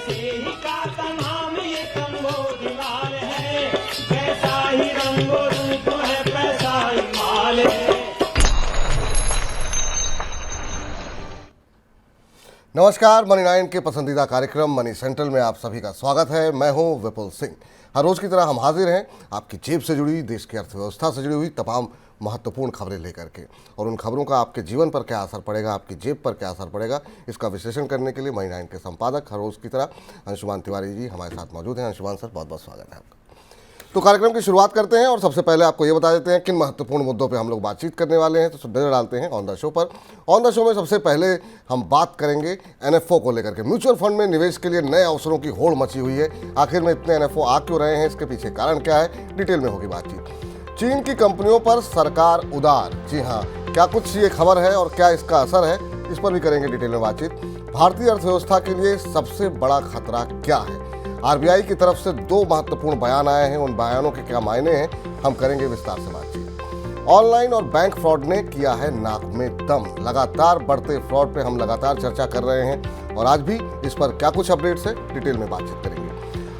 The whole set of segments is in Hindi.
सेविका का नाम ये कंबोजलाल है, पैसा ही रंगो रूप है, पैसा ही माल है। नमस्कार, मनी 9 के पसंदीदा कार्यक्रम मनी सेंट्रल में आप सभी का स्वागत है। मैं हूं विपुल सिंह। हर रोज की तरह हम हाजिर हैं आपकी जेब से जुड़ी, देश की अर्थव्यवस्था से जुड़ी हुई तमाम महत्वपूर्ण खबरें लेकर के, और उन खबरों का आपके जीवन पर क्या असर पड़ेगा, आपकी जेब पर क्या असर पड़ेगा, इसका विश्लेषण करने के लिए मनी 9 के संपादक हर रोज की तरह अंशुमान तिवारी जी हमारे साथ मौजूद हैं। अंशुमान सर, बहुत बहुत स्वागत है आपका। तो कार्यक्रम की शुरुआत करते हैं और सबसे पहले आपको ये बता देते हैं किन महत्वपूर्ण मुद्दों पे हम लोग बातचीत करने वाले हैं। तो नजर डालते हैं ऑन द शो पर। ऑन द शो में सबसे पहले हम बात करेंगे एनएफओ को लेकर के। म्यूचुअल फंड में निवेश के लिए नए अवसरों की होड़ मची हुई है। आखिर में इतने एनएफओ आ क्यों रहे हैं, इसके पीछे कारण क्या है, डिटेल में होगी बातचीत। चीन की कंपनियों पर सरकार उदार, जी हाँ, क्या कुछ ये खबर है और क्या इसका असर है, इस पर भी करेंगे डिटेल में बातचीत। भारतीय अर्थव्यवस्था के लिए सबसे बड़ा खतरा क्या है, आरबीआई की तरफ से 2 महत्वपूर्ण बयान आए हैं, उन बयानों के क्या मायने हैं, हम करेंगे विस्तार से बातचीत। ऑनलाइन और बैंक फ्रॉड ने किया है नाक में दम। लगातार बढ़ते फ्रॉड पे हम लगातार चर्चा कर रहे हैं और आज भी इस पर क्या कुछ अपडेट्स है, डिटेल में बातचीत करेंगे।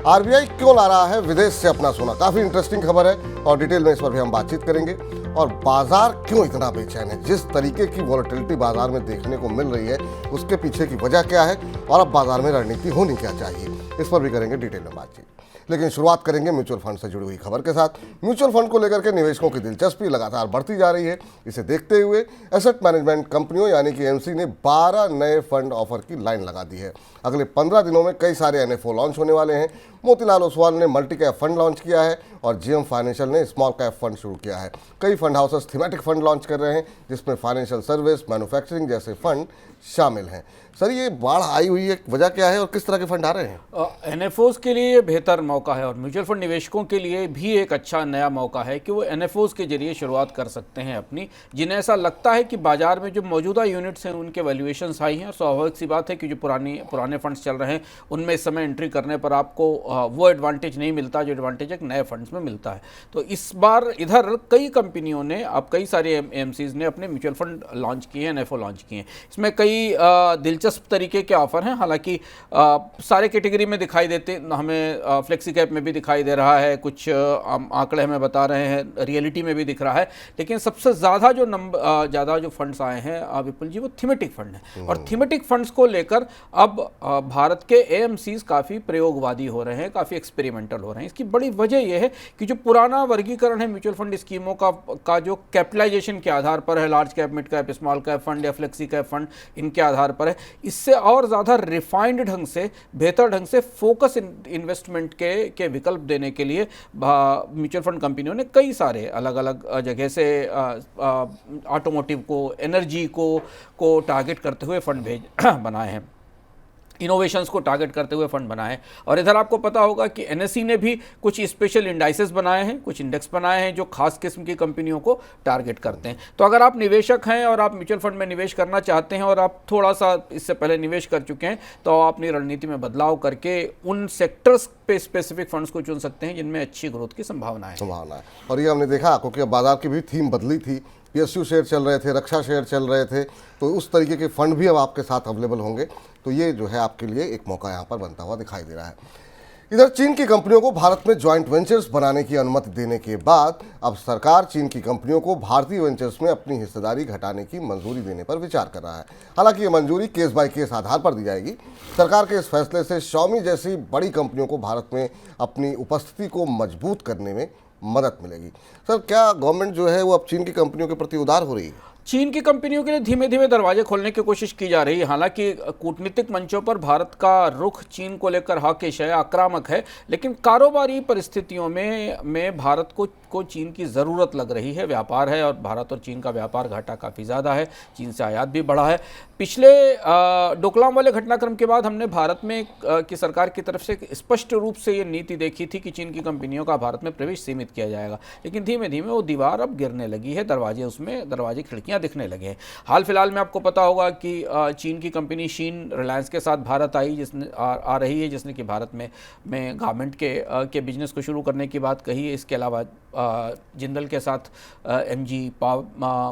आरबीआई क्यों ला रहा है विदेश से अपना सोना, काफी इंटरेस्टिंग खबर है और डिटेल में इस पर भी हम बातचीत करेंगे। और बाजार क्यों इतना बेचैन है, जिस तरीके की वॉलेटिलिटी बाजार में देखने को मिल रही है, उसके पीछे की वजह क्या है और अब बाजार में रणनीति होनी क्या चाहिए, इस पर भी करेंगे डिटेल में बातचीत। लेकिन शुरुआत करेंगे म्यूचुअल फंड से जुड़ी हुई खबर के साथ। म्यूचुअल फंड को लेकर के निवेशकों की दिलचस्पी लगातार बढ़ती जा रही है। इसे देखते हुए एसेट मैनेजमेंट कंपनियों यानी कि एमसी ने 12 नए फंड ऑफर की लाइन लगा दी है। अगले 15 दिनों में कई सारे एनएफओ लॉन्च होने वाले हैं। मोतीलाल ओसवाल ने मल्टी कैप फंड लॉन्च किया है और जीएम फाइनेंशियल ने स्मॉल कैप फंड शुरू किया है। कई fund houses thematic fund launch कर रहे हैं जिसमें फाइनेंशियल सर्विस, मैन्युफैक्चरिंग जैसे फंड शामिल हैं। सर, ये बाढ़ आई हुई है, वजह क्या है और किस तरह के फंड आ रहे हैं? एनएफओज के लिए बेहतर मौका है और म्यूचुअल फंड निवेशकों के लिए भी एक अच्छा नया मौका है कि वो एनएफओज के जरिए शुरुआत कर सकते हैं अपनी, जिन्हें ऐसा लगता है कि बाजार में जो मौजूदा यूनिट्स हैं उनके वैल्यूएशंस हाई हैं। और स्वाभाविक सी बात है कि जो पुराने फंड्स चल रहे हैं उनमें इस समय एंट्री करने पर आपको वो एडवांटेज नहीं मिलता जो एडवांटेज एक नए फंड्स में मिलता है। तो इस बार इधर कई कंपनियों ने, अब कई सारे एमसीज ने अपने म्यूचुअल फंड लॉन्च किए हैं, एनएफओ लॉन्च किए हैं। इसमें कई दिलचस्प तरीके के ऑफर हैं। हालांकि सारे कैटेगरी में दिखाई देते, हमें फ्लेक्सी कैप में भी दिखाई दे रहा है, कुछ आंकड़े हमें बता रहे हैं, रियलिटी में भी दिख रहा है। लेकिन सबसे ज़्यादा जो फंड्स आए हैं विपुल जी, वो थीमेटिक फंड हैं। और थीमेटिक फंड्स को लेकर अब भारत के एएमसीज काफ़ी प्रयोगवादी हो रहे हैं, काफ़ी एक्सपेरिमेंटल हो रहे हैं। इसकी बड़ी वजह यह है कि जो पुराना वर्गीकरण है म्यूचुअल फंड स्कीमों का जो कैपिटलाइजेशन के आधार पर है, large cap, mid cap, small cap fund या फ्लेक्सी कैप फंड, इनके आधार पर है। इससे और ज़्यादा रिफाइंड ढंग से, बेहतर ढंग से फोकस इन्वेस्टमेंट के विकल्प देने के लिए म्यूचुअल फंड कंपनियों ने कई सारे अलग अलग जगह से ऑटोमोटिव को, एनर्जी को टारगेट करते हुए फंड बनाए हैं, इनोवेशंस को टारगेट करते हुए फंड बनाए। और इधर आपको पता होगा कि एनएसई ने भी कुछ स्पेशल इंडाइसेस बनाए हैं, कुछ इंडेक्स बनाए हैं जो खास किस्म की कंपनियों को टारगेट करते हैं। तो अगर आप निवेशक हैं और आप म्यूचुअल फंड में निवेश करना चाहते हैं और आप थोड़ा सा इससे पहले निवेश कर चुके हैं, तो आप अपनी रणनीति में बदलाव करके उन सेक्टर्स पे स्पेसिफिक फंड्स को चुन सकते हैं जिनमें अच्छी ग्रोथ की संभावना है। और ये हमने देखा क्योंकि बाजार की भी थीम बदली थी। पीएसयू शेयर चल रहे थे, रक्षा शेयर चल रहे थे, तो उस तरीके के फंड भी अब आपके साथ अवेलेबल होंगे। तो ये जो है आपके लिए एक मौका यहाँ पर बनता हुआ दिखाई दे रहा है। इधर चीन की कंपनियों को भारत में जॉइंट वेंचर्स बनाने की अनुमति देने के बाद अब सरकार चीन की कंपनियों को भारतीय वेंचर्स में अपनी हिस्सेदारी घटाने की मंजूरी देने पर विचार कर रहा है। हालांकि ये मंजूरी केस बाय केस आधार पर दी जाएगी। सरकार के इस फैसले से Xiaomi जैसी बड़ी कंपनियों को भारत में अपनी उपस्थिति को मजबूत करने में मदद मिलेगी। सर, क्या गवर्नमेंट जो है वो अब चीन की कंपनियों के प्रति उदार हो रही है? चीन की कंपनियों के लिए धीमे धीमे दरवाजे खोलने की कोशिश की जा रही है। हालांकि कूटनीतिक मंचों पर भारत का रुख चीन को लेकर हॉकिश है, आक्रामक है, लेकिन कारोबारी परिस्थितियों में भारत को चीन की ज़रूरत लग रही है। व्यापार है और भारत और चीन का व्यापार घाटा काफ़ी ज़्यादा है, चीन से आयात भी बढ़ा है। पिछले डोकलाम वाले घटनाक्रम के बाद हमने भारत में की सरकार की तरफ से स्पष्ट रूप से ये नीति देखी थी कि चीन की कंपनियों का भारत में प्रवेश सीमित किया जाएगा, लेकिन धीमे धीमे वो दीवार अब गिरने लगी है, दरवाजे खिड़कियाँ दिखने लगे हैं। हाल फिलहाल में आपको पता होगा कि चीन की कंपनी शीन रिलायंस के साथ भारत आई, जिसने आ रही है, जिसने कि भारत में गारमेंट के बिजनेस को शुरू करने की बात कही है। इसके अलावा जिंदल के साथ MG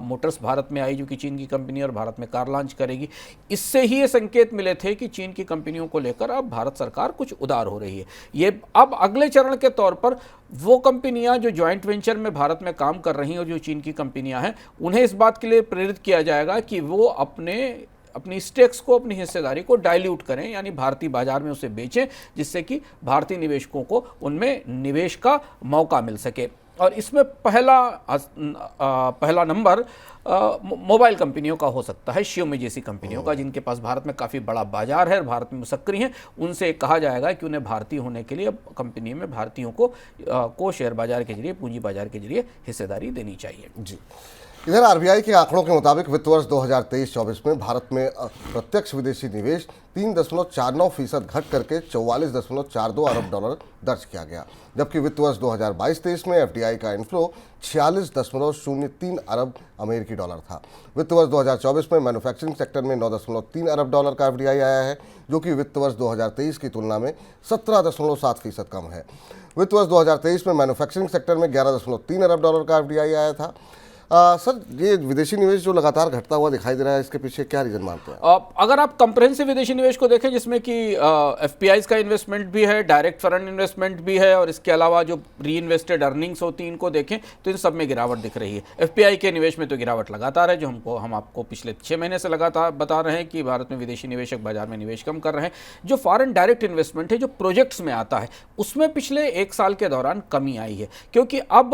मोटर्स भारत में आई, जो कि चीन की कंपनी, और भारत में कार लॉन्च करेगी। करेगी। इससे ही ये संकेत मिले थे कि चीन की कंपनियों को लेकर अब भारत सरकार कुछ उदार हो रही है। ये अब अगले चरण के तौर पर वो कंपनियां जो जॉइंट वेंचर में भारत में काम कर रही हैं और जो चीन की कंपनियां हैं, उन्हें इस बात के लिए प्रेरित किया जाएगा कि वो अपनी स्टेक्स को, अपनी हिस्सेदारी को डाइल्यूट करें, यानी भारतीय बाजार में उसे बेचें, जिससे कि भारतीय निवेशकों को उनमें निवेश का मौका मिल सके। और इसमें पहला नंबर मोबाइल कंपनियों का हो सकता है, Xiaomi जैसी कंपनियों का, जिनके पास भारत में काफ़ी बड़ा बाजार है और भारत में सक्रिय हैं। उनसे कहा जाएगा कि उन्हें भारतीय होने के लिए अब कंपनी में भारतीयों को शेयर बाजार के जरिए, पूंजी बाजार के जरिए हिस्सेदारी देनी चाहिए। जी। इधर आरबीआई के आंकड़ों के मुताबिक वित्त वर्ष 2023-24 में भारत में प्रत्यक्ष विदेशी निवेश 3.49% घट करके 44.42 अरब डॉलर दर्ज किया गया, जबकि वित्त वर्ष 2022-23 में एफडीआई का इनफ्लो 46.03 अरब अमेरिकी डॉलर था। वित्त वर्ष 2024 में मैन्युफैक्चरिंग सेक्टर में 9.3 अरब डॉलर का एफडीआई आया है, जो कि वित्त वर्ष 2023 की तुलना में 17.7% कम है। वित्त वर्ष 2023 में मैन्युफैक्चरिंग सेक्टर में 11.3 अरब डॉलर का एफडीआई आया था। सर, ये विदेशी निवेश जो लगातार घटता हुआ दिखाई दे रहा है, इसके पीछे क्या रीजन मानते हैं? अगर आप कंप्रेहेंसिव विदेशी निवेश को देखें, जिसमें कि एफपीआईज का इन्वेस्टमेंट भी है, डायरेक्ट फॉरेन इन्वेस्टमेंट भी है, और इसके अलावा जो री इन्वेस्टेड अर्निंग्स होती हैं इनको देखें तो इन सब में गिरावट दिख रही है। एफपीआई के निवेश में तो गिरावट लगातार है, जो हम आपको पिछले 6 महीने से लगातार बता रहे हैं कि भारत में विदेशी निवेशक बाजार में निवेश कम कर रहे हैं। जो फॉरेन डायरेक्ट इन्वेस्टमेंट है, जो प्रोजेक्ट्स में आता है, उसमें पिछले 1 साल के दौरान कमी आई है, क्योंकि अब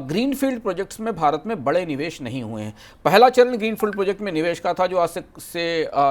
ग्रीनफील्ड प्रोजेक्ट्स में भारत में बड़े निवेश नहीं हुए हैं। पहला चरण ग्रीनफील्ड प्रोजेक्ट में निवेश का था, जो आज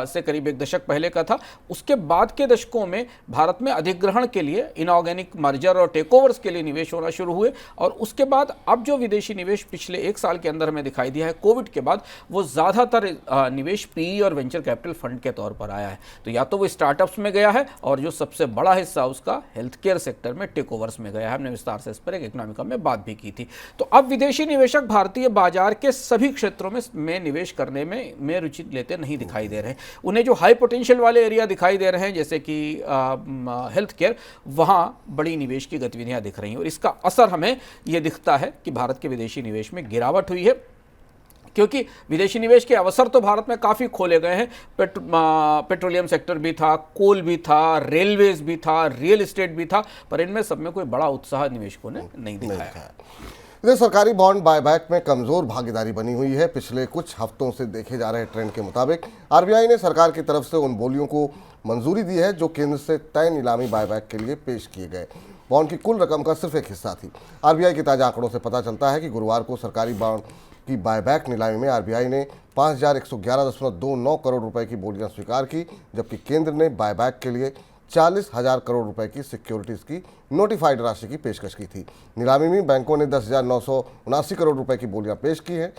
से करीब 1 दशक पहले का था। उसके बाद के दशकों में भारत में अधिग्रहण के लिए, इनऑर्गेनिक मर्जर और टेकओवर्स के लिए निवेश होना शुरू हुए, और उसके बाद अब जो विदेशी निवेश पिछले 1 साल के अंदर हमें दिखाई दिया है कोविड के बाद, वो ज़्यादातर निवेश पीई और वेंचर कैपिटल फंड के तौर पर आया है। तो या तो वो स्टार्टअप्स में गया है, और जो सबसे बड़ा हिस्सा उसका हेल्थ केयर सेक्टर में टेकओवर्स में गया है। हमने विस्तार से इस पर एक इकोनॉमिक में बात भी की थी। तो अब विदेशी निवेशक भारतीय बाजार के सभी क्षेत्रों में निवेश करने में रुचि लेते नहीं दिखाई दे रहे हैं। उन्हें जो हाई पोटेंशियल वाले एरिया दिखाई दे रहे हैं, जैसे कि हेल्थ केयर, वहां बड़ी निवेश की गतिविधियां दिख रही हैं, और इसका असर हमें यह दिखता है कि भारत के विदेशी निवेश में गिरावट हुई है। क्योंकि विदेशी निवेश के अवसर तो भारत में काफ़ी खोले गए हैं। पेट्रोलियम सेक्टर भी था, कोल भी था, रेलवेज भी था, रियल एस्टेट भी था, पर इनमें सब में कोई बड़ा उत्साह निवेशकों ने नहीं दिखाया। इधर सरकारी बॉन्ड बायबैक में कमजोर भागीदारी बनी हुई है। पिछले कुछ हफ्तों से देखे जा रहे ट्रेंड के मुताबिक आरबीआई ने सरकार की तरफ से उन बोलियों को मंजूरी दी है जो केंद्र से तय नीलामी बायबैक के लिए पेश किए गए बॉन्ड की कुल रकम का सिर्फ एक हिस्सा थी। आरबीआई के ताजा आंकड़ों से पता चलता है कि गुरुवार को सरकारी बॉन्ड की बायबैक नीलामी में आरबीआई ने 5111.29 करोड़ रुपए की बोलियां स्वीकार की, जबकि केंद्र ने बायबैक के लिए 40,000 करोड़ रुपए की सिक्योरिटीज की नोटिफाइड राशि की पेशकश की थी। नीलामी में बैंकों ने 10,979 करोड़ रुपए की बोलियां पेश की हैं।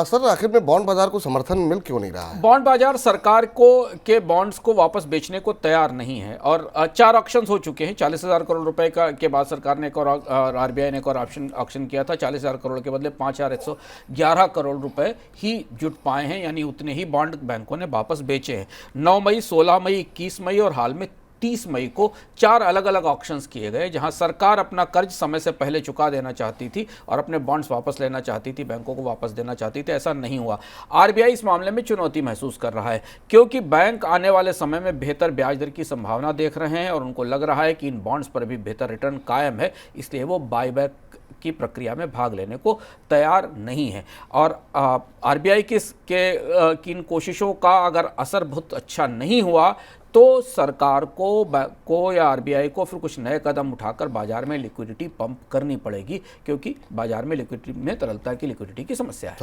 सर, आखिर में बॉन्ड बाजार को समर्थन मिल क्यों नहीं रहा है? बॉन्ड बाजार सरकार के बॉन्ड्स को वापस बेचने को तैयार नहीं है, और 4 ऑक्शंस हो चुके हैं। 40,000 करोड़ रुपए के बाद सरकार ने एक और, आरबीआई ने एक और ऑक्शन किया था। 40,000 करोड़ के बदले 5,111 करोड़ रुपए ही जुट पाए हैं, यानी उतने ही बॉन्ड बैंकों ने वापस बेचे हैं। 9 मई, 16 मई, 21 मई और हाल में 30 मई को 4 अलग अलग ऑक्शंस किए गए, जहां सरकार अपना कर्ज समय से पहले चुका देना चाहती थी और अपने बॉन्ड्स वापस लेना चाहती थी, बैंकों को वापस देना चाहती थी। ऐसा नहीं हुआ। आरबीआई इस मामले में चुनौती महसूस कर रहा है, क्योंकि बैंक आने वाले समय में बेहतर ब्याज दर की संभावना देख रहे हैं, और उनको लग रहा है कि इन बॉन्ड्स पर भी बेहतर रिटर्न कायम है, इसलिए वो बायबैक की प्रक्रिया में भाग लेने को तैयार नहीं है। और आरबीआई की इन कोशिशों का अगर असर बहुत अच्छा नहीं हुआ, तो सरकार को या आरबीआई को फिर कुछ नए कदम उठाकर बाजार में लिक्विडिटी पंप करनी पड़ेगी, क्योंकि बाजार में लिक्विडिटी में तरलता की लिक्विडिटी की समस्या है।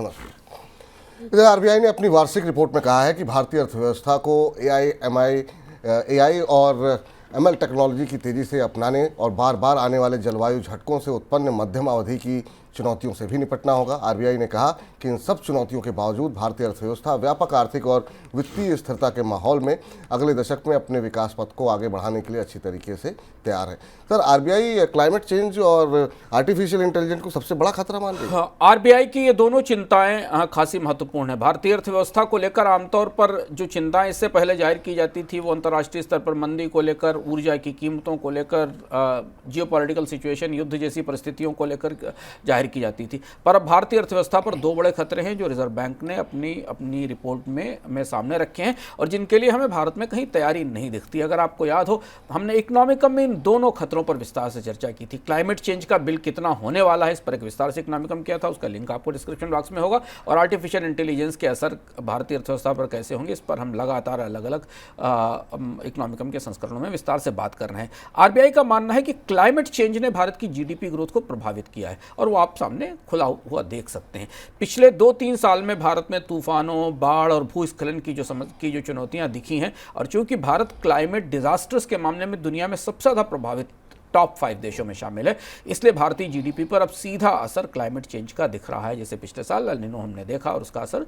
इधर आरबीआई ने अपनी वार्षिक रिपोर्ट में कहा है कि भारतीय अर्थव्यवस्था को एआई और एमएल टेक्नोलॉजी की तेजी से अपनाने और बार बार आने वाले जलवायु झटकों से उत्पन्न मध्यम अवधि की चुनौतियों से भी निपटना होगा। आरबीआई ने कहा कि इन सब चुनौतियों के बावजूद भारतीय अर्थव्यवस्था व्यापक आर्थिक और वित्तीय स्थिरता के माहौल में अगले दशक में अपने विकास पथ को आगे बढ़ाने के लिए अच्छी तरीके से तैयार है। सर, आरबीआई क्लाइमेट चेंज और आर्टिफिशियल इंटेलिजेंस को सबसे बड़ा खतरा मान रही है? आरबीआई की ये दोनों चिंताएं खासी महत्वपूर्ण है। भारतीय अर्थव्यवस्था को लेकर आमतौर पर जो चिंताएं इससे पहले जाहिर की जाती थी, वो अंतर्राष्ट्रीय स्तर पर मंदी को लेकर, ऊर्जा की कीमतों को लेकर, जियोपॉलिटिकल सिचुएशन, युद्ध जैसी परिस्थितियों को लेकर जाहिर जाहिर की जाती थी। पर अब भारतीय अर्थव्यवस्था पर दो बड़े खतरे हैं जो रिजर्व बैंक ने अपनी रिपोर्ट में सामने रखे हैं और जिनके लिए हमें भारत में कहीं तैयारी नहीं दिखती। अगर आपको याद हो, हमने इकोनॉमिकम में इन दोनों खतरों पर विस्तार से चर्चा की थी। क्लाइमेट चेंज का बिल कितना होने वाला है, इस पर एक विस्तार से इकोनॉमिकम किया था, उसका लिंक आपको डिस्क्रिप्शन बॉक्स में होगा। और आर्टिफिशियल इंटेलिजेंस के असर भारतीय अर्थव्यवस्था पर कैसे होंगे, इस पर हम लगातार अलग अलग इकोनॉमिकम के संस्करणों में विस्तार से बात कर रहे हैं। आरबीआई का मानना है कि क्लाइमेट चेंज ने भारत की जीडीपी ग्रोथ को प्रभावित किया है और वो आप सामने खुला हुआ देख सकते हैं। पिछले 2-3 साल में भारत में तूफानों, बाढ़ और भूस्खलन की जो चुनौतियां दिखी हैं और चूंकि भारत क्लाइमेट डिजास्टर्स के मामले में दुनिया में सबसे ज़्यादा प्रभावित टॉप 5 देशों में शामिल है, इसलिए भारतीय जीडीपी पर अब सीधा असर क्लाइमेट चेंज का दिख रहा है। जैसे पिछले साल एल नीनो हमने देखा और उसका असर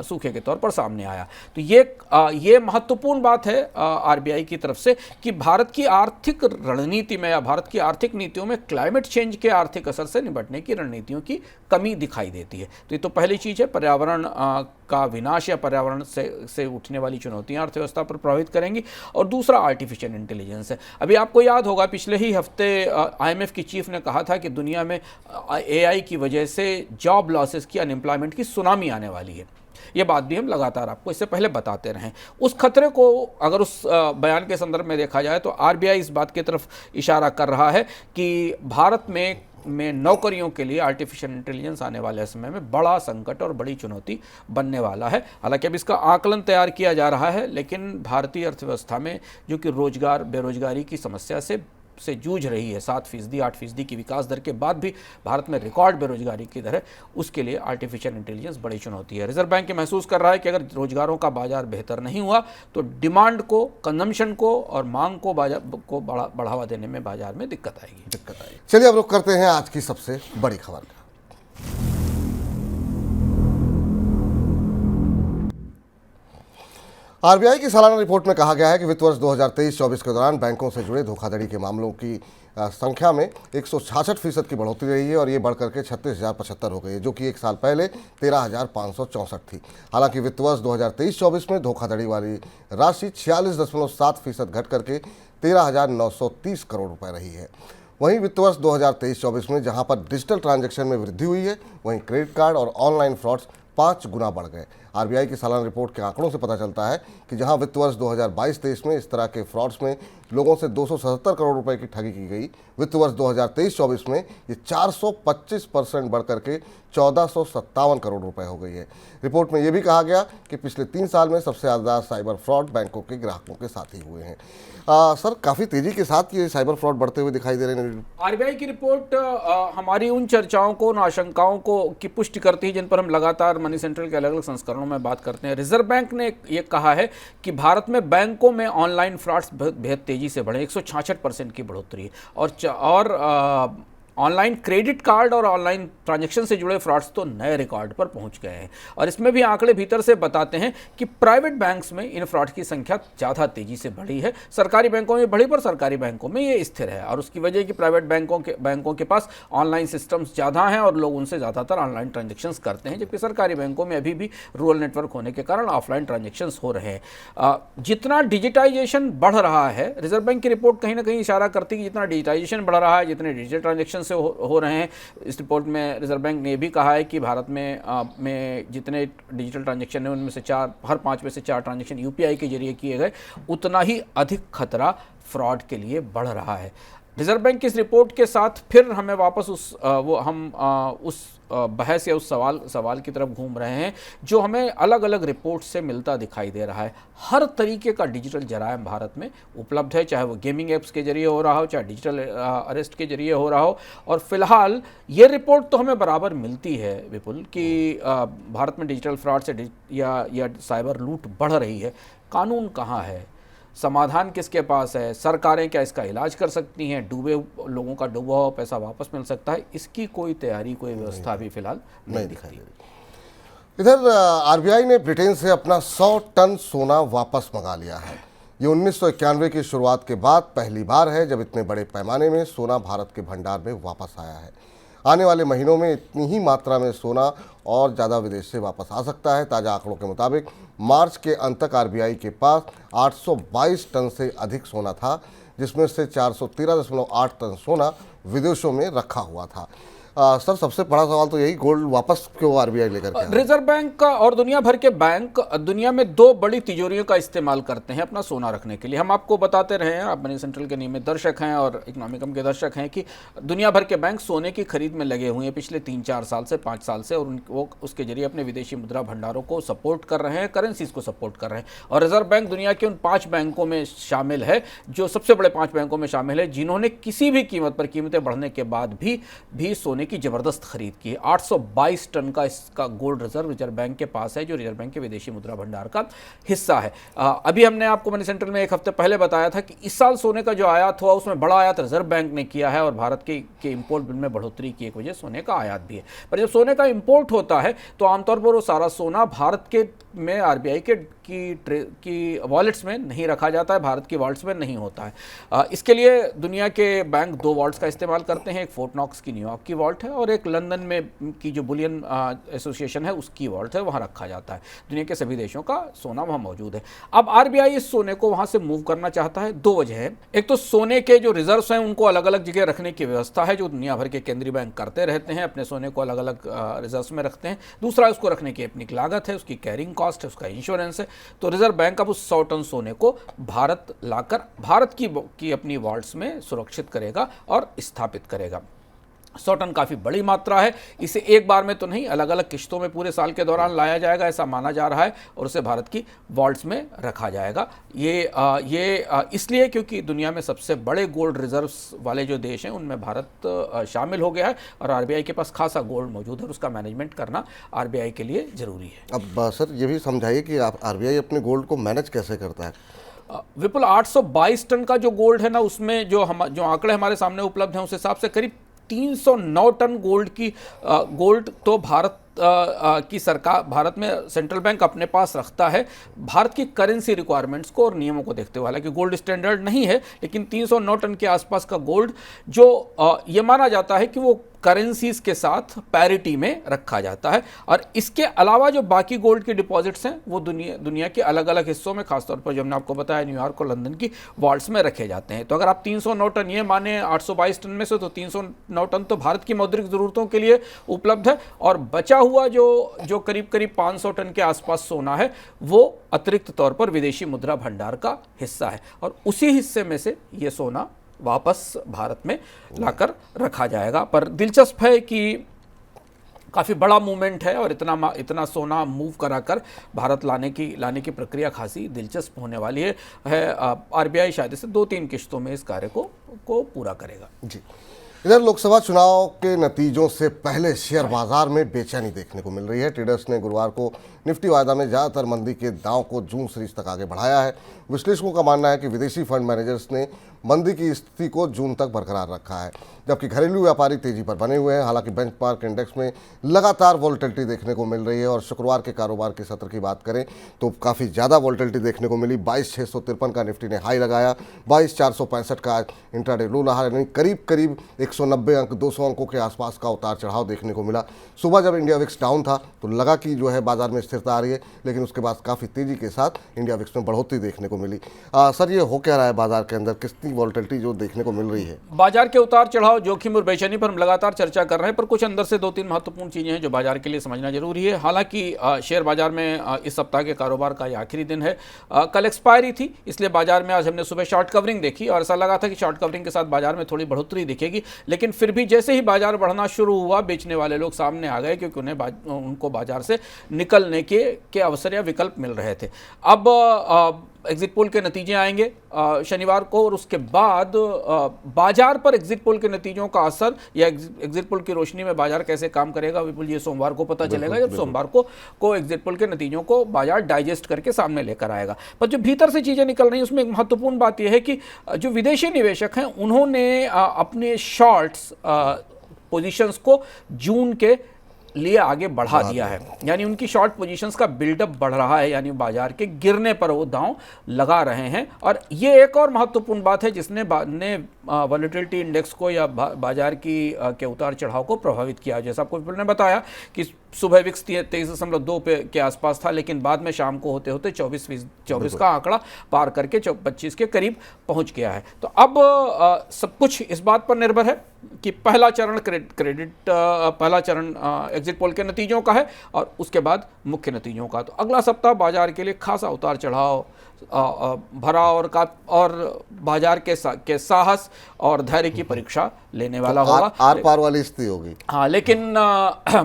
सूखे के तौर पर सामने आया। तो ये महत्वपूर्ण बात है आरबीआई की तरफ से कि भारत की आर्थिक रणनीति में या भारत की आर्थिक नीतियों में क्लाइमेट चेंज के आर्थिक असर से निपटने की रणनीतियों की कमी दिखाई देती है। तो ये तो पहली चीज़ है, पर्यावरण का विनाश या पर्यावरण से उठने वाली चुनौतियां अर्थव्यवस्था पर प्रभावित करेंगी। और दूसरा आर्टिफिशियल इंटेलिजेंस है। अभी आपको याद होगा पिछले ही हफ्ते आईएमएफ की चीफ ने कहा था कि दुनिया में एआई की वजह से जॉब लॉसेस की, अनएम्प्लॉयमेंट की सुनामी आने वाली है। ये बात भी हम लगातार आपको इससे पहले बताते रहे। उस खतरे को अगर उस बयान के संदर्भ में देखा जाए तो आरबीआई इस बात की तरफ इशारा कर रहा है कि भारत में नौकरियों के लिए आर्टिफिशियल इंटेलिजेंस आने वाले समय में बड़ा संकट और बड़ी चुनौती बनने वाला है। हालांकि अब इसका आकलन तैयार किया जा रहा है, लेकिन भारतीय अर्थव्यवस्था में जो कि बेरोजगारी की समस्या से जूझ रही है, 7%, 8% की विकास दर के बाद भी भारत में रिकॉर्ड बेरोजगारी की दर है, उसके लिए आर्टिफिशियल इंटेलिजेंस बड़ी चुनौती है। रिजर्व बैंक ये महसूस कर रहा है कि अगर रोजगारों का बाजार बेहतर नहीं हुआ तो डिमांड को, कंजम्पशन को और मांग को बढ़ावा देने में बाजार में दिक्कत आएगी। चलिए अब रुख करते हैं आज की सबसे बड़ी खबर का। आरबीआई की सालाना रिपोर्ट में कहा गया है कि वित्त वर्ष 2023-24 के दौरान बैंकों से जुड़े धोखाधड़ी के मामलों की संख्या में 166% की बढ़ोतरी रही है और ये बढ़कर के 36,075 हो गई है, जो कि एक साल पहले 13,564 थी। हालांकि वित्त वर्ष 2023-24 में धोखाधड़ी वाली राशि 46.7% घट करके 13,930 करोड़ रुपए रही है। वहीं वित्त वर्ष 2023-24 में जहां पर डिजिटल ट्रांजैक्शन में वृद्धि हुई है, वहीं क्रेडिट कार्ड और ऑनलाइन फ्रॉड्स 5 गुना बढ़ गए। आरबीआई की सालाना रिपोर्ट के आंकड़ों से पता चलता है कि जहां वित्त वर्ष 2022-23 में इस तरह के फ्रॉड्स में लोगों से 277 करोड़ रुपए की ठगी की गई, वित्त वर्ष 2023-24 में ये 425% बढ़ करके 1457 करोड़ रुपए हो गई है। रिपोर्ट में यह भी कहा गया कि पिछले 3 साल में सबसे ज़्यादा साइबर फ्रॉड बैंकों के ग्राहकों के साथ ही हुए हैं। सर, काफ़ी तेज़ी के साथ ये साइबर फ्रॉड बढ़ते हुए दिखाई दे रहे हैं। आरबीआई की रिपोर्ट हमारी उन चर्चाओं को, उन आशंकाओं को की पुष्टि करती है जिन पर हम लगातार मनी सेंट्रल के अलग अलग संस्करणों में बात करते हैं। रिजर्व बैंक ने ये कहा है कि भारत में बैंकों में ऑनलाइन फ्रॉड्स बेहद तेजी से बढ़े, 166% की बढ़ोतरी और ऑनलाइन क्रेडिट कार्ड और ऑनलाइन ट्रांजैक्शन से जुड़े फ्रॉड्स तो नए रिकॉर्ड पर पहुंच गए हैं। और इसमें भी आंकड़े भीतर से बताते हैं कि प्राइवेट बैंक्स में इन फ्रॉड की संख्या ज़्यादा तेजी से बढ़ी है। सरकारी बैंकों में बढ़ी, पर सरकारी बैंकों में ये स्थिर है और उसकी वजह कि प्राइवेट बैंकों के पास ऑनलाइन सिस्टम्स ज़्यादा हैं और लोग उनसे ज़्यादातर ऑनलाइन ट्रांजेक्शन्स करते हैं, जबकि सरकारी बैंकों में अभी भी रूरल नेटवर्क होने के कारण ऑफलाइन ट्रांजेक्शन्स हो रहे हैं। जितना डिजिटाइजेशन बढ़ रहा है, रिजर्व बैंक की रिपोर्ट कहीं ना कहीं इशारा करती है कि जितना डिजिटाइजेशन बढ़ रहा है, जितने डिजिटल ट्रांजेक्शन से हो रहे हैं। इस रिपोर्ट में रिजर्व बैंक ने भी कहा है कि भारत में जितने डिजिटल ट्रांजैक्शन हैं उनमें से हर 5 में से 4 ट्रांजैक्शन यूपीआई के जरिए किए गए, उतना ही अधिक खतरा फ्रॉड के लिए बढ़ रहा है। रिजर्व बैंक की इस रिपोर्ट के साथ फिर हमें वापस उस बहस या उस सवाल की तरफ घूम रहे हैं जो हमें अलग अलग रिपोर्ट से मिलता दिखाई दे रहा है। हर तरीके का डिजिटल जराइम भारत में उपलब्ध है, चाहे वो गेमिंग ऐप्स के जरिए हो रहा हो, चाहे डिजिटल अरेस्ट के जरिए हो रहा हो। और फिलहाल ये रिपोर्ट तो हमें बराबर मिलती है विपुल कि भारत में डिजिटल फ्रॉड से या साइबर लूट बढ़ रही है। कानून कहाँ है, समाधान किसके पास है, सरकारें क्या इसका इलाज कर सकती हैं, डूबे लोगों का डूबा हुआ पैसा वापस मिल सकता है, इसकी कोई तैयारी, कोई व्यवस्था भी फिलहाल नहीं दिखाई। इधर आरबीआई ने ब्रिटेन से अपना 100 टन सोना वापस मंगा लिया है। ये 1991 की शुरुआत के बाद पहली बार है जब इतने बड़े पैमाने में सोना भारत के भंडार में वापस आया है। आने वाले महीनों में इतनी ही मात्रा में सोना और ज़्यादा विदेश से वापस आ सकता है। ताज़ा आंकड़ों के मुताबिक मार्च के अंत तक आरबीआई के पास 822 टन से अधिक सोना था, जिसमें से 413.8 टन सोना विदेशों में रखा हुआ था। सर सबसे बड़ा सवाल तो यही, गोल्ड वापस क्यों आरबीआई लेकर के आ रहा है? रिजर्व बैंक का और दुनिया भर के बैंक दुनिया में दो बड़ी तिजोरियों का इस्तेमाल करते हैं अपना सोना रखने के लिए। हम आपको बताते रहे हैं, आप मनी सेंट्रल के नियमित दर्शक हैं और इकोनॉमिकम के दर्शक हैं, कि दुनिया भर के बैंक सोने की खरीद में लगे हुए हैं पिछले 3-4 साल से, 5 साल से, और वो उसके जरिए अपने विदेशी मुद्रा भंडारों को सपोर्ट कर रहे हैं, करेंसीज को सपोर्ट कर रहे हैं। और रिजर्व बैंक दुनिया के उन 5 बैंकों में शामिल है, जो सबसे बड़े 5 बैंकों में शामिल है, जिन्होंने किसी भी कीमत पर, कीमतें बढ़ने के बाद भी सोने की जबरदस्त खरीद की है। 822 टन का इसका गोल्ड रिजर्व बैंक के पास है, जो रिजर्व बैंक के विदेशी मुद्रा भंडार का हिस्सा है। अभी हमने आपको मनी सेंट्रल में एक हफ्ते पहले बताया था कि इस साल सोने का जो आयात हुआ उसमें बड़ा आयात रिजर्व बैंक ने किया है, और भारत के इंपोर्ट बिल में बढ़ोतरी की एक वजह सोने का आयात भी है। पर जब सोने का इंपोर्ट होता है तो आमतौर पर वो सारा सोना भारत के में आरबीआई की वॉलेट्स में नहीं रखा जाता है, भारत की वॉलेट्स में नहीं होता है। इसके लिए दुनिया के बैंक 2 वॉल्ट्स का इस्तेमाल करते हैं। एक फोर्ट नॉक्स की न्यूयॉर्क की वॉल्ट है, और एक लंदन में की जो बुलियन एसोसिएशन है उसकी वॉल्ट है, वहाँ रखा जाता है। दुनिया के सभी देशों का सोना वहाँ मौजूद है। अब आरबीआई इस सोने को वहाँ से मूव करना चाहता है। 2 वजह है। एक तो सोने के जो रिजर्व्स हैं उनको अलग अलग जगह रखने की व्यवस्था है, जो दुनिया भर के केंद्रीय बैंक करते रहते हैं, अपने सोने को अलग अलग रिजर्व्स में रखते हैं। दूसरा, उसको रखने की अपनी लागत है, उसकी कैरिंग कॉस्ट है, उसका इंश्योरेंस है। तो रिजर्व बैंक अब उस 100 टन सोने को भारत लाकर भारत की अपनी वॉल्ट्स में सुरक्षित करेगा और स्थापित करेगा। 100 टन काफ़ी बड़ी मात्रा है। इसे एक बार में तो नहीं, अलग अलग किश्तों में पूरे साल के दौरान लाया जाएगा, ऐसा माना जा रहा है, और उसे भारत की वॉल्ट्स में रखा जाएगा। ये इसलिए क्योंकि दुनिया में सबसे बड़े गोल्ड रिजर्व्स वाले जो देश हैं उनमें भारत शामिल हो गया है, और आरबीआई के पास खासा गोल्ड मौजूद है, और उसका मैनेजमेंट करना आरबीआई के लिए ज़रूरी है। अब सर ये भी समझाइए कि आप आरबीआई अपने गोल्ड को मैनेज कैसे करता है? विपुल, 822 टन का जो गोल्ड है ना, उसमें जो आंकड़े हमारे सामने उपलब्ध हैं उस हिसाब से करीब 309 टन गोल्ड तो भारत में सेंट्रल बैंक अपने पास रखता है, भारत की करेंसी रिक्वायरमेंट्स को और नियमों को देखते हुए। हालांकि गोल्ड स्टैंडर्ड नहीं है, लेकिन 309 टन के आसपास का गोल्ड जो ये माना जाता है कि वो करेंसीज के साथ पैरिटी में रखा जाता है। और इसके अलावा जो बाकी गोल्ड की डिपॉजिट्स हैं वो दुनिया के अलग अलग हिस्सों में, खासतौर पर जो हमने आपको बताया न्यूयॉर्क और लंदन की वॉल्ट्स में रखे जाते हैं। तो अगर आप 309 टन ये माने 822 टन में से, तो 309 टन तो भारत की मौद्रिक ज़रूरतों के लिए उपलब्ध है, और बचा हुआ जो करीब 500 टन के आसपास सोना है वो अतिरिक्त तौर पर विदेशी मुद्रा भंडार का हिस्सा है, और उसी हिस्से में से ये सोना वापस भारत में लाकर रखा जाएगा। पर दिलचस्प है कि काफ़ी बड़ा मूवमेंट है, और इतना सोना मूव कराकर भारत लाने की प्रक्रिया खासी दिलचस्प होने वाली है। आरबीआई शायद इसे 2-3 किश्तों में इस कार्य को पूरा करेगा। जी, इधर लोकसभा चुनाव के नतीजों से पहले शेयर बाजार में बेचैनी देखने को मिल रही है। ट्रेडर्स ने गुरुवार को निफ्टी वायदा में ज़्यादातर मंदी के दांव को जून सीरीज तक आगे बढ़ाया है। विश्लेषकों का मानना है कि विदेशी फंड मैनेजर्स ने मंदी की स्थिति को जून तक बरकरार रखा है, जबकि घरेलू व्यापारी तेजी पर बने हुए हैं। हालांकि बेंचमार्क इंडेक्स में लगातार वॉलेटिलिटी देखने को मिल रही है, और शुक्रवार के कारोबार के सत्र की बात करें तो काफ़ी ज़्यादा वॉलेटिलिटी देखने को मिली। 22,653 का निफ्टी ने हाई लगाया, 22,465 का इंट्राडे लो रहा, यानी करीब 190 अंक 200 अंकों के आसपास का उतार चढ़ाव देखने को मिला। सुबह जब इंडिया विक्स डाउन था तो लगा कि जो है बाजार में स्थिरता आ रही है, लेकिन उसके बाद काफ़ी तेज़ी के साथ इंडिया विक्स में बढ़ोतरी देखने को मिली। सर ये हो क्या रहा है बाजार के अंदर, कितनी वॉलेटिलिटी जो देखने को मिल रही है? बाजार के उतार चढ़ाव, जोखिम और बेचैनी पर हम लगातार चर्चा कर रहे हैं, पर कुछ अंदर से 2-3 महत्वपूर्ण चीजें हैं जो बाजार के लिए समझना जरूरी है। हालांकि शेयर बाजार में इस सप्ताह के कारोबार का ये आखिरी दिन है। कल एक्सपायरी थी, इसलिए बाजार में आज हमने सुबह शॉर्ट कवरिंग देखी, और ऐसा लगा था कि शॉर्ट कवरिंग के साथ बाजार में थोड़ी बढ़ोतरी दिखेगी, लेकिन फिर भी जैसे ही बाजार बढ़ना शुरू हुआ, बेचने वाले लोग सामने आ गए, क्योंकि उनको बाजार से निकलने के अवसर या विकल्प मिल रहे थे। अब एग्जिट पोल के नतीजे आएंगे शनिवार को, और उसके बाद बाजार पर एग्जिट पोल के नतीजों का असर या एग्जिट पोल की रोशनी में बाजार कैसे काम करेगा, विपुल, ये सोमवार को पता चलेगा, जब सोमवार को एग्जिट पोल के नतीजों को बाजार डाइजेस्ट करके सामने लेकर आएगा। पर जो भीतर से चीजें निकल रही हैं उसमें एक महत्वपूर्ण बात यह है कि जो विदेशी निवेशक हैं उन्होंने अपने शॉर्ट्स पोजीशंस को जून के लिए आगे बढ़ा दिया है, यानी उनकी शॉर्ट पोजीशंस का बिल्डअप बढ़ रहा है, यानी बाजार के गिरने पर वो दांव लगा रहे हैं। और ये एक और महत्वपूर्ण बात है जिसने वॉलेटिलिटी इंडेक्स को या बाजार के उतार चढ़ाव को प्रभावित किया। जैसा आपको विपुल ने बताया कि सुबह विक्स 23.2 पे के आसपास था, लेकिन बाद में शाम को होते होते 24 का आंकड़ा पार करके 25 के करीब पहुंच गया है। तो अब सब कुछ इस बात पर निर्भर है कि पहला चरण पहला चरण एग्जिट पोल के नतीजों का है और उसके बाद मुख्य नतीजों का। तो अगला सप्ताह बाजार के लिए खासा उतार चढ़ाव भरा और बाजार के साहस और धैर्य की परीक्षा लेने वाला होगा। आर पार वाली स्थिति होगी। हाँ, लेकिन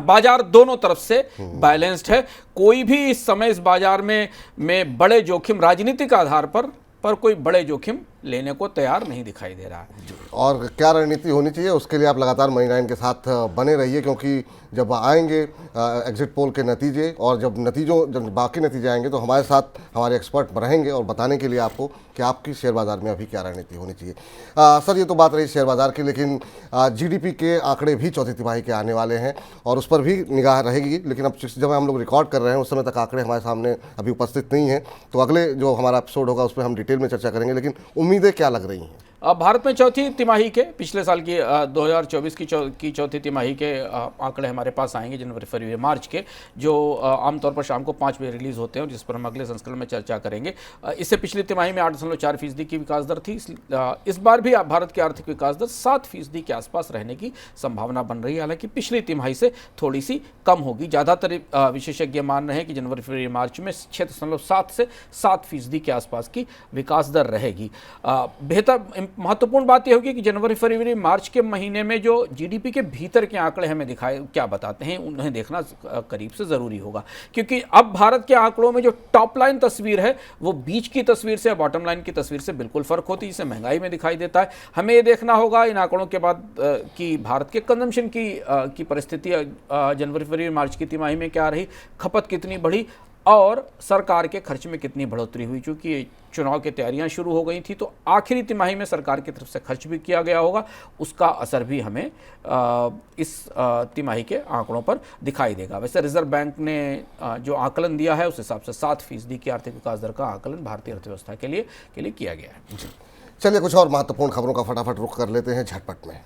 बाजार दोनों तरफ से बैलेंस्ड है। कोई भी इस समय इस बाजार में बड़े जोखिम राजनीतिक आधार पर कोई बड़े जोखिम लेने को तैयार नहीं दिखाई दे रहा है। और क्या रणनीति होनी चाहिए, उसके लिए आप लगातार मनी 9 के साथ बने रहिए, क्योंकि जब आएंगे एग्जिट पोल के नतीजे और जब बाकी नतीजे आएंगे तो हमारे साथ हमारे एक्सपर्ट रहेंगे और बताने के लिए आपको कि आपकी शेयर बाजार में अभी क्या रणनीति होनी चाहिए। सर, ये तो बात रही शेयर बाजार की, लेकिन जीडीपी के आंकड़े भी चौथी तिमाही के आने वाले हैं और उस पर भी निगाह रहेगी। लेकिन अब जब हम लोग रिकॉर्ड कर रहे हैं उस समय तक आंकड़े हमारे सामने अभी उपस्थित नहीं हैं, तो अगले जो हमारा एपिसोड होगा उसमें हम डिटेल में चर्चा करेंगे। लेकिन उम्मीदें क्या लग रही हैं? अब भारत में चौथी तिमाही के पिछले साल की 2024 की चौथी तिमाही के आंकड़े हमारे पास आएंगे, जनवरी फरवरी मार्च के, जो आमतौर पर शाम को 5 बजे रिलीज होते हैं, जिस पर हम अगले संस्करण में चर्चा करेंगे। इससे पिछली तिमाही में 8.4% की विकास दर थी। इस बार भी भारत की आर्थिक विकास दर 7% के आसपास रहने की संभावना बन रही है, हालांकि पिछली तिमाही से थोड़ी सी कम होगी। ज़्यादातर विशेषज्ञ मान रहे हैं कि जनवरी फरवरी मार्च में 6.7 से 7% के आसपास की विकास दर रहेगी। बेहतर महत्वपूर्ण बात यह होगी कि जनवरी फरवरी मार्च के महीने में जो जीडीपी के भीतर के आंकड़े हमें दिखाए क्या बताते हैं, उन्हें देखना करीब से ज़रूरी होगा, क्योंकि अब भारत के आंकड़ों में जो टॉप लाइन तस्वीर है वो बीच की तस्वीर से बॉटम लाइन की तस्वीर से बिल्कुल फ़र्क होती है, जिससे महंगाई में दिखाई देता है। हमें ये देखना होगा इन आंकड़ों के बाद कि भारत के कंजम्पशन की परिस्थिति जनवरी फरवरी मार्च की तिमाही में क्या रही, खपत कितनी बढ़ी और सरकार के खर्च में कितनी बढ़ोतरी हुई। चूँकि चुनाव की तैयारियां शुरू हो गई थी, तो आखिरी तिमाही में सरकार की तरफ से खर्च भी किया गया होगा, उसका असर भी हमें इस तिमाही के आंकड़ों पर दिखाई देगा। वैसे रिजर्व बैंक ने जो आकलन दिया है उस हिसाब से 7% की आर्थिक विकास दर का आकलन भारतीय अर्थव्यवस्था के लिए किया गया है। चलिए कुछ और महत्वपूर्ण खबरों का फटाफट रुख कर लेते हैं झटपट में।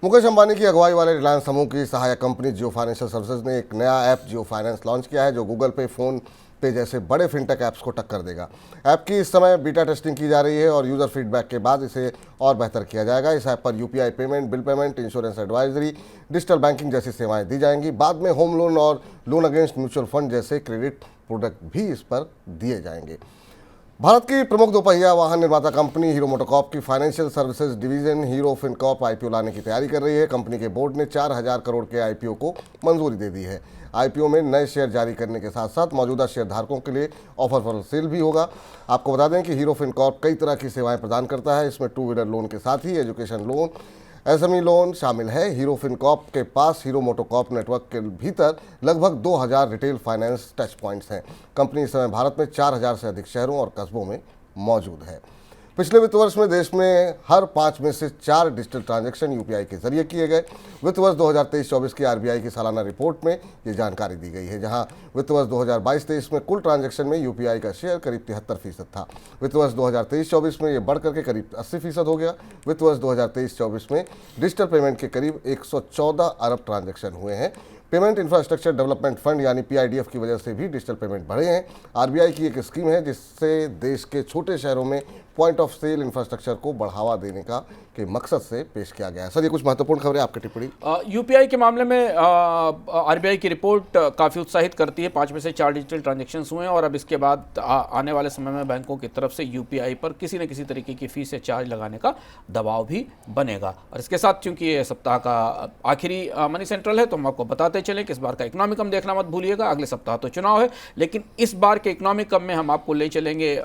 मुकेश अंबानी की अगुवाई वाले रिलायंस समूह की सहायक कंपनी जियो फाइनेंशियल सर्विसेज ने एक नया ऐप जियो फाइनेंस लॉन्च किया है, जो गूगल पे, फोन पे जैसे बड़े फिनटेक ऐप्स को टक्कर देगा। ऐप की इस समय बीटा टेस्टिंग की जा रही है और यूज़र फीडबैक के बाद इसे और बेहतर किया जाएगा। इस ऐप पर UPI payment, bill payment, insurance advisory, digital banking जैसी सेवाएं दी जाएंगी। बाद में होम लोन और लोन अगेंस्ट म्यूचुअल फंड जैसे क्रेडिट प्रोडक्ट भी इस पर दिए जाएंगे। भारत की प्रमुख दोपहिया वाहन निर्माता कंपनी हीरो मोटोकॉर्प की financial services division hero Fincorp IPO लाने की तैयारी कर रही है। कंपनी के बोर्ड ने 4,000 करोड़ के आईपीओ को मंजूरी दे दी है। आईपीओ में नए शेयर जारी करने के साथ साथ मौजूदा शेयरधारकों के लिए ऑफर फॉर सेल भी होगा। आपको बता दें कि हीरो फिनकॉर्प कई तरह की सेवाएं प्रदान करता है। इसमें 2 व्हीलर लोन के साथ ही एजुकेशन लोन, एसएमई लोन शामिल है। हीरो फिनकॉर्प के पास हीरो मोटोकॉर्प नेटवर्क के भीतर लगभग 2,000 रिटेल फाइनेंस टच पॉइंट्स हैं। कंपनी इस समय भारत में 4,000 से अधिक शहरों और कस्बों में मौजूद है। पिछले वित्त वर्ष में देश में हर 5 में से 4 डिजिटल ट्रांजैक्शन यूपीआई के जरिए किए गए। वित्त वर्ष 2023-24 की आरबीआई की सालाना रिपोर्ट में ये जानकारी दी गई है, जहां वित्त वर्ष 2022-23 में कुल ट्रांजैक्शन में यूपीआई का शेयर करीब 73% था। वित्त वर्ष 2023-24 में ये बढ़कर के करीब 80% हो गया। वित्त वर्ष 2023-24 में डिजिटल पेमेंट के करीब 114 अरब ट्रांजैक्शन हुए हैं। पेमेंट इंफ्रास्ट्रक्चर डेवलपमेंट फंड यानी पीआईडीएफ की वजह से भी डिजिटल पेमेंट बढ़े हैं। आरबीआई की एक स्कीम है जिससे देश के छोटे शहरों में पॉइंट ऑफ सेल इंफ्रास्ट्रक्चर को बढ़ावा देने के मकसद से पेश किया गया है। सर, ये कुछ महत्वपूर्ण खबरें, आपकी टिप्पणी। यूपीआई के मामले में आरबीआई की रिपोर्ट काफ़ी उत्साहित करती है। 5 में से 4 डिजिटल ट्रांजैक्शंस हुए हैं और अब इसके बाद आने वाले समय में बैंकों की तरफ से यूपीआई पर किसी न किसी तरीके की फीस या चार्ज लगाने का दबाव भी बनेगा। और इसके साथ चूंकि ये सप्ताह का आखिरी मनी सेंट्रल है, तो हम आपको बताते चलें कि इस बार का इकोनॉमिक हम देखना मत भूलिएगा। अगले सप्ताह तो चुनाव है, लेकिन इस बार के इकोनॉमिक में हम आपको ले चलेंगे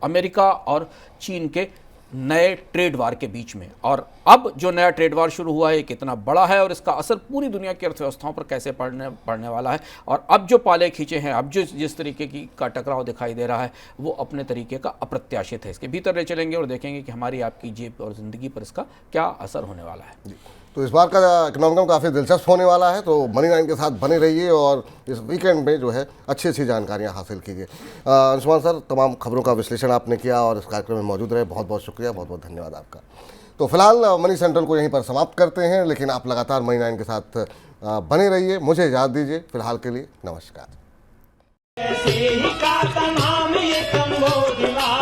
अमेरिका और चीन के नए ट्रेड वार के बीच में। और अब जो नया ट्रेड वार शुरू हुआ है कितना बड़ा है और इसका असर पूरी दुनिया की अर्थव्यवस्थाओं पर कैसे पड़ने वाला है। और अब जो पाले खींचे हैं, अब जो जिस तरीके का टकराव दिखाई दे रहा है, वो अपने तरीके का अप्रत्याशित है। इसके भीतर ले चलेंगे और देखेंगे कि हमारी आपकी जेब और ज़िंदगी पर इसका क्या असर होने वाला है। तो इस बार का इकोनॉमिकम काफ़ी दिलचस्प होने वाला है, तो मनी 9 के साथ बने रहिए और इस वीकेंड में जो है अच्छी अच्छी जानकारियां हासिल कीजिए। अंशुमान सर, तमाम खबरों का विश्लेषण आपने किया और इस कार्यक्रम में मौजूद रहे, बहुत बहुत शुक्रिया, बहुत बहुत धन्यवाद आपका। तो फिलहाल मनी सेंट्रल को यहीं पर समाप्त करते हैं, लेकिन आप लगातार मनी 9 के साथ बने रहिए। मुझे इजाज़त दीजिए, फिलहाल के लिए नमस्कार। ऐसे ही का नाम ये कंबोज लाल